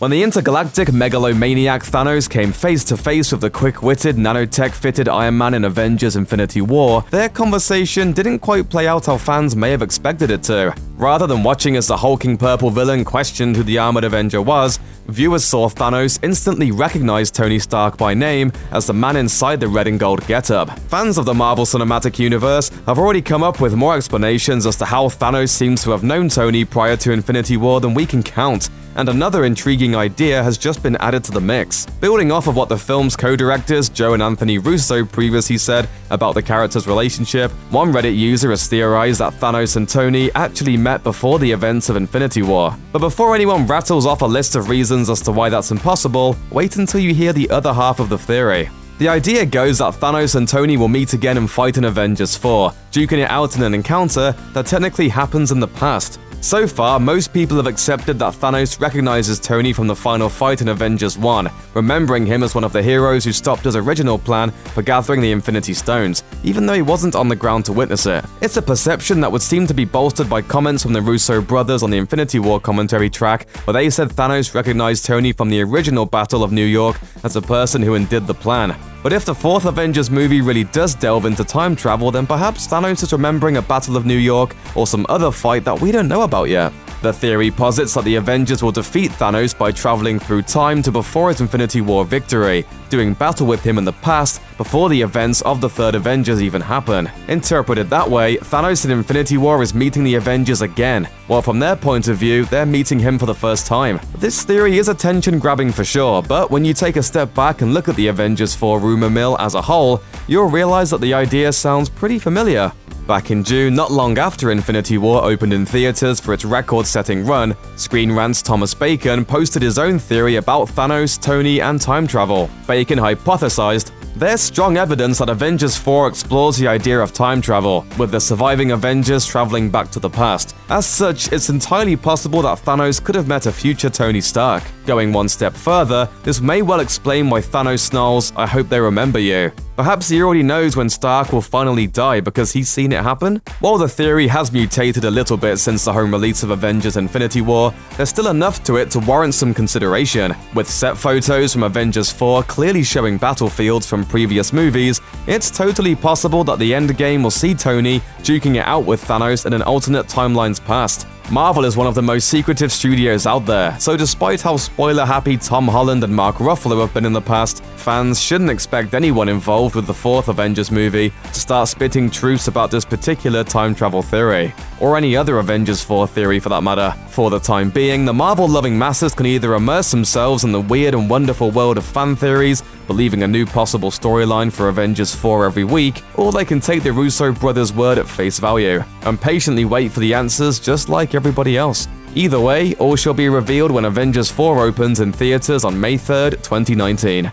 When the intergalactic megalomaniac Thanos came face to face with the quick-witted, nanotech-fitted Iron Man in Avengers Infinity War, their conversation didn't quite play out how fans may have expected it to. Rather than watching as the hulking purple villain questioned who the armored Avenger was, viewers saw Thanos instantly recognize Tony Stark by name as the man inside the red and gold getup. Fans of the Marvel Cinematic Universe have already come up with more explanations as to how Thanos seems to have known Tony prior to Infinity War than we can count. And another intriguing idea has just been added to the mix. Building off of what the film's co-directors Joe and Anthony Russo previously said about the characters' relationship, one Reddit user has theorized that Thanos and Tony actually met before the events of Infinity War. But before anyone rattles off a list of reasons as to why that's impossible, wait until you hear the other half of the theory. The idea goes that Thanos and Tony will meet again and fight in Avengers 4, duking it out in an encounter that technically happens in the past. So far, most people have accepted that Thanos recognizes Tony from the final fight in Avengers 1, remembering him as one of the heroes who stopped his original plan for gathering the Infinity Stones, even though he wasn't on the ground to witness it. It's a perception that would seem to be bolstered by comments from the Russo brothers on the Infinity War commentary track, where they said Thanos recognized Tony from the original Battle of New York as the person who undid the plan. But if the fourth Avengers movie really does delve into time travel, then perhaps Thanos is remembering a Battle of New York or some other fight that we don't know about yet. The theory posits that the Avengers will defeat Thanos by traveling through time to before his Infinity War victory, doing battle with him in the past before the events of the third Avengers even happen. Interpreted that way, Thanos in Infinity War is meeting the Avengers again, while from their point of view, they're meeting him for the first time. This theory is attention-grabbing for sure, but when you take a step back and look at the Avengers 4 rumor mill as a whole, you'll realize that the idea sounds pretty familiar. Back in June, not long after Infinity War opened in theaters for its record-setting run, Screen Rant's Thomas Bacon posted his own theory about Thanos, Tony, and time travel. Bacon hypothesized, "There's strong evidence that Avengers 4 explores the idea of time travel, with the surviving Avengers traveling back to the past. As such, it's entirely possible that Thanos could have met a future Tony Stark." Going one step further, this may well explain why Thanos snarls, "I hope they remember you." Perhaps he already knows when Stark will finally die because he's seen it happen? While the theory has mutated a little bit since the home release of Avengers Infinity War, there's still enough to it to warrant some consideration. With set photos from Avengers 4 clearly showing battlefields from previous movies, it's totally possible that the endgame will see Tony duking it out with Thanos in an alternate timeline's past. Marvel is one of the most secretive studios out there, so despite how spoiler-happy Tom Holland and Mark Ruffalo have been in the past, fans shouldn't expect anyone involved with the fourth Avengers movie to start spitting truths about this particular time travel theory, or any other Avengers 4 theory for that matter. For the time being, the Marvel-loving masses can either immerse themselves in the weird and wonderful world of fan theories, believing a new possible storyline for Avengers 4 every week, or they can take the Russo brothers' word at face value, and patiently wait for the answers just like everybody else. Either way, all shall be revealed when Avengers 4 opens in theaters on May 3rd, 2019.